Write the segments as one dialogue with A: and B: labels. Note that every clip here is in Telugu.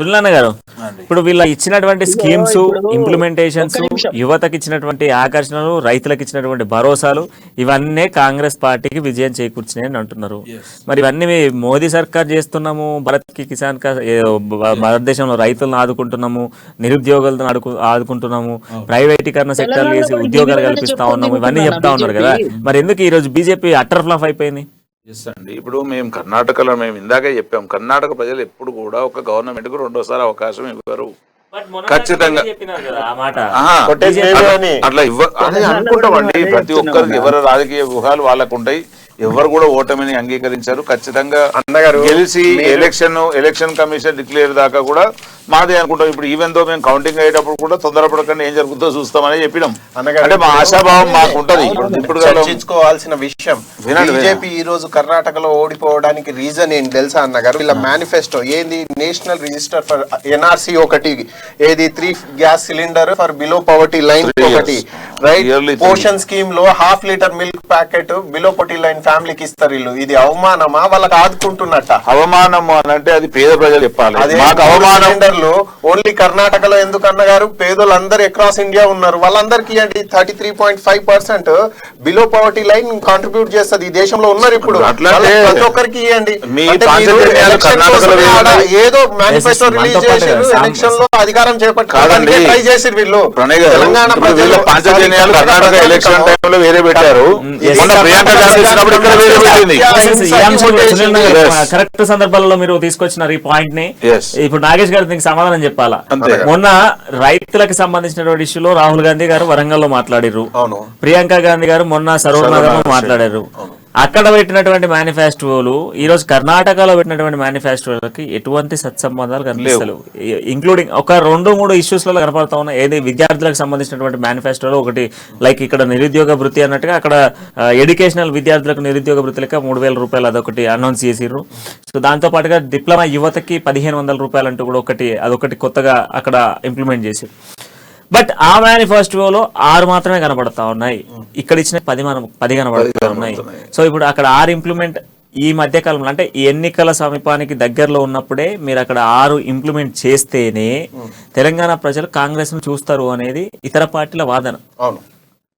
A: సునీల్ గారు, ఇప్పుడు వీళ్ళ ఇచ్చినటువంటి స్కీమ్స్, ఇంప్లిమెంటేషన్స్, యువతకి ఇచ్చినటువంటి ఆకర్షణలు, రైతులకు ఇచ్చినటువంటి భరోసాలు ఇవన్నీ కాంగ్రెస్ పార్టీకి విజయం చేకూర్చినాయని అంటున్నారు. మరి ఇవన్నీ మోదీ సర్కార్ చేస్తున్నాము, భారత్ కిసాన్ భారతదేశంలో రైతులను ఆదుకుంటున్నాము, నిరుద్యోగులను ఆదుకుంటున్నాము, ప్రైవేటీకరణ సెక్టర్లు చేసి ఉద్యోగాలు కల్పిస్తా ఉన్నాము, ఇవన్నీ చెప్తా ఉన్నారు కదా. మరి ఎందుకు ఈ రోజు బీజేపీ అట్టర్ ఫ్లాప్ అయిపోయింది?
B: ఎస్ అండి, ఇప్పుడు మేము కర్ణాటకలో ఇందాకే చెప్పాం, కర్ణాటక ప్రజలు ఎప్పుడు కూడా ఒక గవర్నమెంట్ కు రెండోసారి అవకాశం ఇవ్వరు. ఖచ్చితంగా అట్లా అనుకుంటామండి. ప్రతి ఒక్కరికి ఎవరి రాజకీయ వ్యూహాలు వాళ్ళకు ఉంటాయి. ఎవరు కూడా ఓటమిని అంగీకరించారు. ఖచ్చితంగా గెలిచి ఎలక్షన్ కమిషన్ డిక్లేర్ దాకా కూడా మాదే అనుకుంటాం. ఇప్పుడు ఈవెన్ తో మేము కౌంటింగ్ అయ్యేటప్పుడు కూడా తొందరపడకుండా ఏం జరుగుతుందో చూస్తామని చెప్పినాం. అంటే మా ఆశాభావం మాకు ఉంటది. ఇప్పుడు
C: చర్చించుకోవాల్సిన విషయం, బీజేపీ ఈ రోజు కర్ణాటకలో ఓడిపోవడానికి రీజన్ ఏంటి తెలుసా అన్నగారు? వీళ్ళ మేనిఫెస్టో ఏంది? నేషనల్ రిజిస్టర్ ఫర్ ఎన్ఆర్సీ ఒకటి, ఏది 3 gas cylinder for below poverty line ఒకటి, రైట్? పోషన్ స్కీమ్ లో 1/2 litre milk packet below poverty line ఫ్యామిలీకి ఇస్తారు. వీళ్ళు ఇది అవమానమా? వాళ్ళకి ఆదుకుంటున్నట్ట.
B: అవమానం అని అంటే అది పేద ప్రజలు చెప్పాలి.
C: అవమానం ఓన్లీ కర్ణాటకలో ఎందుకు అన్నగారు? పేదోళ్ళందరూ అక్రాస్ ఇండియా ఉన్నారు, వాళ్ళందరికీ ఇవ్వండి. 33.5% బిలో పవర్టీ లైన్ కాంట్రిబ్యూట్ చేస్తుంది ఈ దేశంలో ఉన్నారు. ఇప్పుడు ప్రతి ఒక్కరికి ఇవ్వండి. ఏదో మేనిఫెస్టో రిలీజ్ చేసారు, ఎలక్షన్ లో అధికారం చేపట్టాలని ట్రై చేసారు వీళ్ళు. తెలంగాణ ప్రజలు
B: ఎలక్షన్ టైంలో వేరే పెట్టారు.
A: కరెక్ట్ సందర్భాల్లో మీరు తీసుకొచ్చినారు ఈ పాయింట్ ని. ఇప్పుడు నాగేష్ గారు దీనికి సమాధానం చెప్పాలా? మొన్న రైతులకు సంబంధించినటువంటి ఇష్యూలో రాహుల్ గాంధీ గారు వరంగల్ లో మాట్లాడారు, ప్రియాంక గాంధీ గారు మొన్న సరోవర్ నగర్ లో మాట్లాడారు. అక్కడ పెట్టినటువంటి మేనిఫెస్టోలు ఈ రోజు కర్ణాటకలో పెట్టినటువంటి మేనిఫెస్టోలకి ఎటువంటి సత్సంబంధాలు కనిపిస్తలేవు. ఇంక్లూడింగ్ ఒక 2-3 ఇష్యూస్ లలో కనపడతా ఉన్నాయి. ఏది విద్యార్థులకు సంబంధించినటువంటి మేనిఫెస్టోలో ఒకటి, లైక్ ఇక్కడ నిరుద్యోగ వృత్తి అన్నట్టుగా అక్కడ ఎడ్యుకేషనల్ విద్యార్థులకు నిరుద్యోగ వృత్తి లెక్క 3,000 రూపాయలు అదొకటి అనౌన్స్ చేసిర్రు. సో దాంతో పాటుగా డిప్లొమా యువతకి 1,500 రూపాయలు అంటూ కూడా అదొకటి కొత్తగా అక్కడ ఇంప్లిమెంట్ చేశారు. బట్ ఆ మేనిఫెస్టోలో 6 మాత్రమే కనబడతా ఉన్నాయి, ఇక్కడ ఇచ్చిన 10 కనబడతా ఉన్నాయి. సో ఇప్పుడు అక్కడ 6 ఇంప్లిమెంట్ ఈ మధ్య కాలంలో, అంటే ఈ ఎన్నికల సమీపానికి దగ్గరలో ఉన్నప్పుడే మీరు అక్కడ 6 ఇంప్లిమెంట్ చేస్తేనే తెలంగాణ ప్రజలు కాంగ్రెస్ ను చూస్తారు అనేది ఇతర పార్టీల వాదన.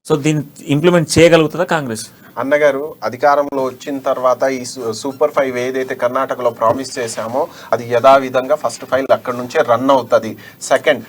A: సో దీన్ని ఇంప్లిమెంట్ చేయగలుగుతుందా కాంగ్రెస్?
C: అన్నగారు, అధికారంలో వచ్చిన తర్వాత ఈ సూపర్ 5 ఏదైతే కర్ణాటకలో ప్రామిస్ చేశామో అది యథావిధంగా ఫస్ట్ ఫైల్ అక్కడ నుంచే రన్ అవుతుంది. సెకండ్,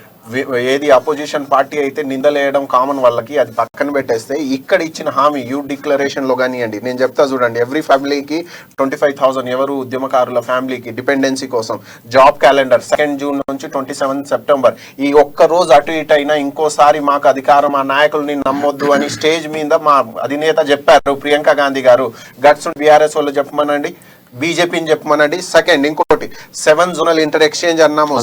C: ఏది అపోజిషన్ పార్టీ అయితే నిందలేయడం కామన్ వాళ్ళకి, అది పక్కన పెట్టేస్తే ఇక్కడ ఇచ్చిన హామీ యూత్ డిక్లరేషన్ లో కానివ్వండి, నేను చెప్తా చూడండి, ఎవ్రీ ఫ్యామిలీకి 25,000 ఎవరు ఉద్యమకారుల ఫ్యామిలీకి డిపెండెన్సీ కోసం జాబ్ క్యాలెండర్ 2 జూన్ నుంచి 27 సెప్టెంబర్. ఈ ఒక్క రోజు అటు ఇటు అయినా ఇంకోసారి మాకు అధికారం, ఆ నాయకుల్ని నమ్మొద్దు అని స్టేజ్ మీద మా అధినేత చెప్పారు ప్రియాంక గాంధీ గారు. గట్స్ బీఆర్ఎస్ వాళ్ళు చెప్పమనండి, బీజేపీని చెప్పమనండి. సెకండ్, ఇంకోటి 7 జోనల్ ఇంటర్ ఎక్స్చేంజ్ అన్నాము,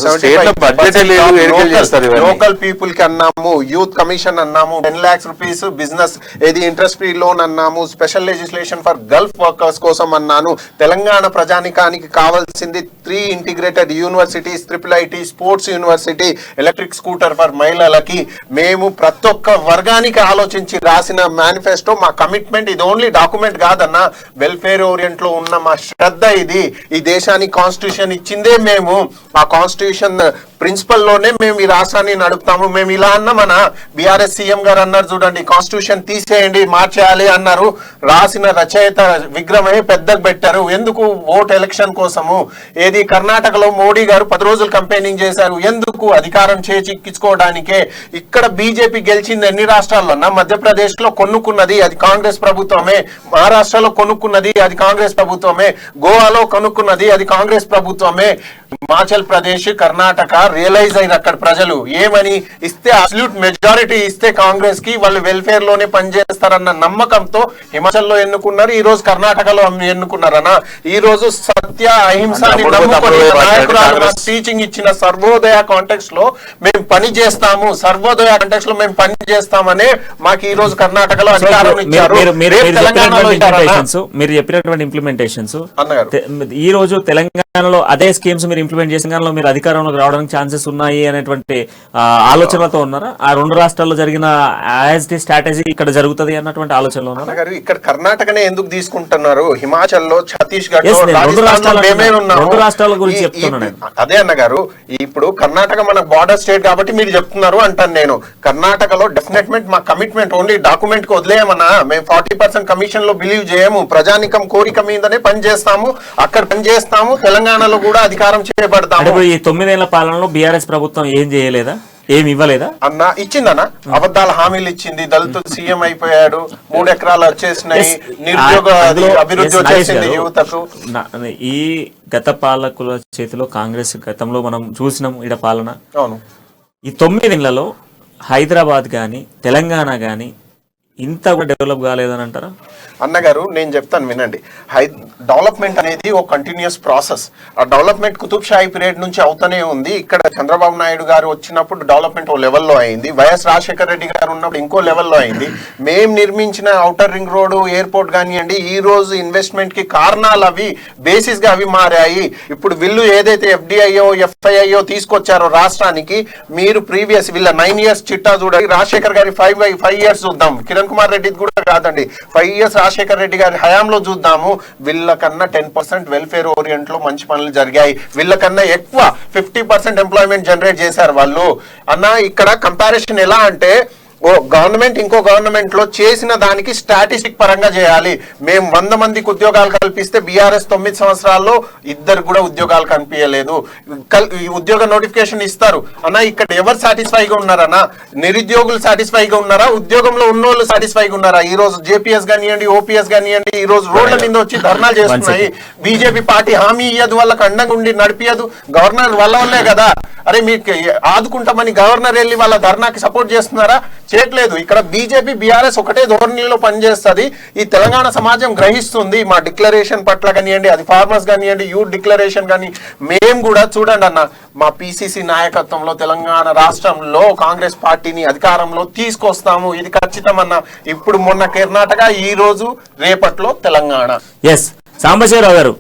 C: లోకల్ పీపుల్ కి అన్నాము, యూత్ కమిషన్ అన్నాము, 10 lakhs రూపీస్ బిజినెస్ ఏది ఇంట్రెస్ట్ ఫ్రీ లోన్ అన్నాము, special legislation for Gulf workers కోసం అన్నాను. తెలంగాణ ప్రజానికానికి కావాల్సింది 3 integrated universities, IIIT sports university, electric scooter for మహిళలకి. మేము ప్రతి ఒక్క వర్గానికి ఆలోచించి రాసిన మేనిఫెస్టో, మా కమిట్మెంట్. ఇది ఓన్లీ డాక్యుమెంట్ కాదన్న, వెల్ఫేర్ ఓరియంట్ లో ఉన్న మా శ్రద్ధ ఇది. ఈ దేశానికి కాన్స్టిట్యూషన్ ఇచ్చిందే మేము, ఆ కాన్స్టిట్యూషన్ ప్రిన్సిపల్ లోనే మేము ఈ రాష్ట్రాన్ని నడుపుతాము. మేము ఇలా అన్న మన బీఆర్ఎస్ సీఎం గారు అన్నారు చూడండి, కాన్స్టిట్యూషన్ తీసేయండి, మార్చేయాలి అన్నారు. రాసిన రచయిత విగ్రహమే పెద్దకు పెట్టారు. ఎందుకు? ఓట్ ఎలక్షన్ కోసము. ఏది కర్ణాటకలో మోడీ గారు 10 రోజులు కంపెయినింగ్ చేశారు. ఎందుకు? అధికారం చేజిక్కించుకోవడానికే. ఇక్కడ బీజేపీ గెలిచింది ఎన్ని రాష్ట్రాల్లో? మధ్యప్రదేశ్ లో కొనుక్కున్నది, అది కాంగ్రెస్ ప్రభుత్వమే. మహారాష్ట్రలో కొనుక్కున్నది, అది కాంగ్రెస్ ప్రభుత్వమే. గోవాలో కొనుక్కున్నది, అది కాంగ్రెస్ ప్రభుత్వమే. హిమాచల్ ప్రదేశ్, కర్ణాటక రియలైజ్ అయిన అక్కడ ప్రజలు ఏమని ఇస్తే, అబ్సల్యూట్ మెజారిటీ ఇస్తే కాంగ్రెస్ కి, వాళ్ళు వెల్ఫేర్ లోనే పనిచేస్తారన్న నమ్మకంతో హిమాచల్లో ఎన్నుకున్నారు, ఈ రోజు కర్ణాటకలో ఎన్నుకున్నారన్న. ఈ రోజు సత్య అహింసాని నమ్ముకొని నాయకురాలు టీచింగ్ ఇచ్చిన సర్వోదయ కాంటెక్స్ట్ లో మేము పని చేస్తాము, సర్వోదయ కాంటెక్స్ట్ లో మేము పని చేస్తామనే మాకు ఈ రోజు కర్ణాటకలో అధికారం ఇచ్చారు.
A: మీరు చెప్పినటువంటి ఇంప్లిమెంటేషన్స్ ఈ రోజు తెలంగాణ తెలంగాణలో అదే స్కీమ్స్ మీరు ఇంప్లిమెంట్ చేసిన తెలంగాణలో మీరు అధికారంలోకి రావడానికి ఛాన్సెస్ ఉన్నాయి అనేటువంటి ఆలోచనలతో ఉన్నారా? ఆ రెండు రాష్ట్రాల్లో జరిగిన యాజ్ ది స్ట్రాటజీ ఇక్కడ జరుగుతుంది అన్నటువంటి ఆలోచనలో ఉన్నారా?
C: గారు ఇక్కడ కర్ణాటకనే ఎందుకు తీసుకుంటున్నారు? హిమాచల్ లో, ఛత్తీస్గఢ్
A: Yes,
C: లో,
A: నేను రెండు
C: రాజస్థాన్ లో మేమే ఉన్నాము.
A: రెండు రాష్ట్రాల గురించి చెప్తున్నాను నేను.
C: అదే అన్నగారు, ఇప్పుడు కర్ణాటక మన బార్డర్ స్టేట్ కాబట్టి మీరు చెప్తున్నారు అంటాను నేను. కర్ణాటకలో డెఫినెట్మెంట్ మా కమిట్మెంట్ ఓన్లీ డాక్యుమెంట్ కు వదిలేయమన్నా. మేము 40% కమిషన్ లో బిలీవ్ చేయము. ప్రజానికం కోరిక మీదనే పని చేస్తాము, అక్కడ పని చేస్తాము. తెలంగాణలో కూడా అధికారం చేయబడతాము.
A: ఈ 9 ఏళ్ల పాలనలో బీఆర్ఎస్ ప్రభుత్వం ఏం చేయలేదా? ఏమి ఇవ్వలేదా?
C: అన్న ఇచ్చిందన్న, అబద్ధాల హామీలు ఇచ్చింది. దళితులు సీఎం అయిపోయాడు, 3 ఎకరాలు వచ్చేసినాయి, నిరుద్యోగ అభివృద్ధి వచ్చేసింది యువతకు.
A: ఈ గత పాలకుల చేతిలో కాంగ్రెస్ గతంలో మనం చూసినాం ఈడ పాలన.
C: అవును,
A: ఈ 9 ఏళ్లలో హైదరాబాద్ గాని తెలంగాణ గాని ఇంత డెవలప్ కాలేదని అంటారా?
C: అన్నగారు నేను చెప్తాను వినండి. డెవలప్మెంట్ అనేది ఒక కంటిన్యూస్ ప్రాసెస్. ఆ డెవలప్మెంట్ కుతుబ్ షాహీ పీరియడ్ నుంచి అవుతూనే ఉంది. ఇక్కడ చంద్రబాబు నాయుడు గారు వచ్చినప్పుడు డెవలప్మెంట్ ఓ లెవెల్లో అయింది. వైఎస్ రాజశేఖర రెడ్డి గారు ఉన్నప్పుడు ఇంకో లెవెల్లో అయింది. మేము నిర్మించిన ఔటర్ రింగ్ రోడ్డు, ఎయిర్పోర్ట్ కానివ్వండి, ఈ రోజు ఇన్వెస్ట్మెంట్ కి కారణాలు అవి బేసిస్ గా అవి మారాయి. ఇప్పుడు వీళ్ళు ఏదైతే ఎఫ్డిఐఓ, ఎఫ్ఐఐఓ తీసుకొచ్చారో రాష్ట్రానికి, మీరు ప్రీవియస్ వీళ్ళ 9 years చిట్టా చూడండి. రాజశేఖర్ గారి 5 years చూద్దాం, కిరణ్ కుమార్ రెడ్డి కూడా కాదండి, 5 years రాజశేఖర్ రెడ్డి గారి హయాంలో చూద్దాము. వీళ్ళకన్నా 10% వెల్ఫేర్ ఓరియంట్ లో మంచి పనులు జరిగాయి. వీళ్ళకన్నా ఎక్కువ 50% ఎంప్లాయ్మెంట్ జనరేట్ చేశారు వాళ్ళు. అన్న ఇక్కడ కంపారిజన్ ఎలా అంటే, ఓ గవర్నమెంట్ ఇంకో గవర్నమెంట్ లో చేసిన దానికి స్టాటిస్టిక్ పరంగా చేయాలి. మేము 100 మందికి ఉద్యోగాలు కల్పిస్తే బీఆర్ఎస్ 9 సంవత్సరాల్లో 2 కూడా ఉద్యోగాలు కనిపించలేదు. ఉద్యోగ నోటిఫికేషన్ ఇస్తారు అన్న, ఇక్కడ ఎవరు సాటిస్ఫైగా ఉన్నారన్నా? నిరుద్యోగులు సాటిస్ఫైగా ఉన్నారా? ఉద్యోగంలో ఉన్నోళ్ళు సాటిస్ఫైగా ఉన్నారా? ఈ రోజు జేపీఎస్ కానివ్వండి, ఓపీఎస్ కానివ్వండి, ఈ రోజు రోడ్ల మీద వచ్చి ధర్నాలు చేస్తున్నాయి. బీజేపీ పార్టీ హామీ ఇయ్యదు, వాళ్ళకి అండంగా ఉండి నడిపియదు. గవర్నర్ వల్లే కదా. అరే మీకు ఆదుకుంటామని గవర్నర్ వెళ్ళి వాళ్ళ ధర్నాకి సపోర్ట్ చేస్తున్నారా? చేయట్లేదు. ఇక్కడ బీజేపీ, బీఆర్ఎస్ ఒకటే ధోరణిలో పనిచేస్తుంది. ఈ తెలంగాణ సమాజం గ్రహిస్తుంది. మా డిక్లరేషన్ పట్ల కానివ్వండి, అది ఫార్మర్స్ కానివ్వండి, యూత్ డిక్లరేషన్ కానీ, మేము కూడా చూడండి అన్న, మా పిసిసి నాయకత్వంలో తెలంగాణ రాష్ట్రంలో కాంగ్రెస్ పార్టీని అధికారంలో తీసుకొస్తాము. ఇది ఖచ్చితం అన్న. ఇప్పుడు మొన్న కర్ణాటక, ఈ రోజు రేపట్లో తెలంగాణ.
A: ఎస్ సాంబశివరావు గారు,